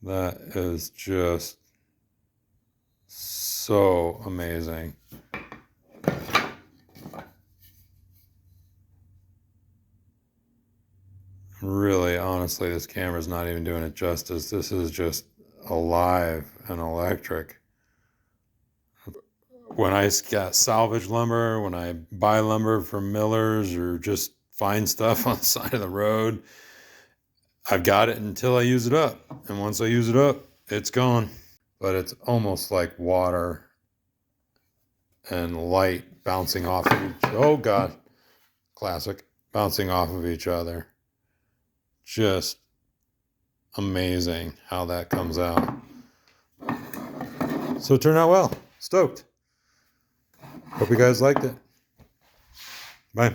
That is just so amazing. Really, honestly, this camera's not even doing it justice. This is just alive and electric. When I got salvage lumber, when I buy lumber from millers or just find stuff on the side of the road, I've got it until I use it up. And once I use it up, it's gone. But it's almost like water and light bouncing off of oh God, classic, bouncing off of each other. Just amazing how that comes out. So it turned out well. Stoked. Hope you guys liked it. Bye.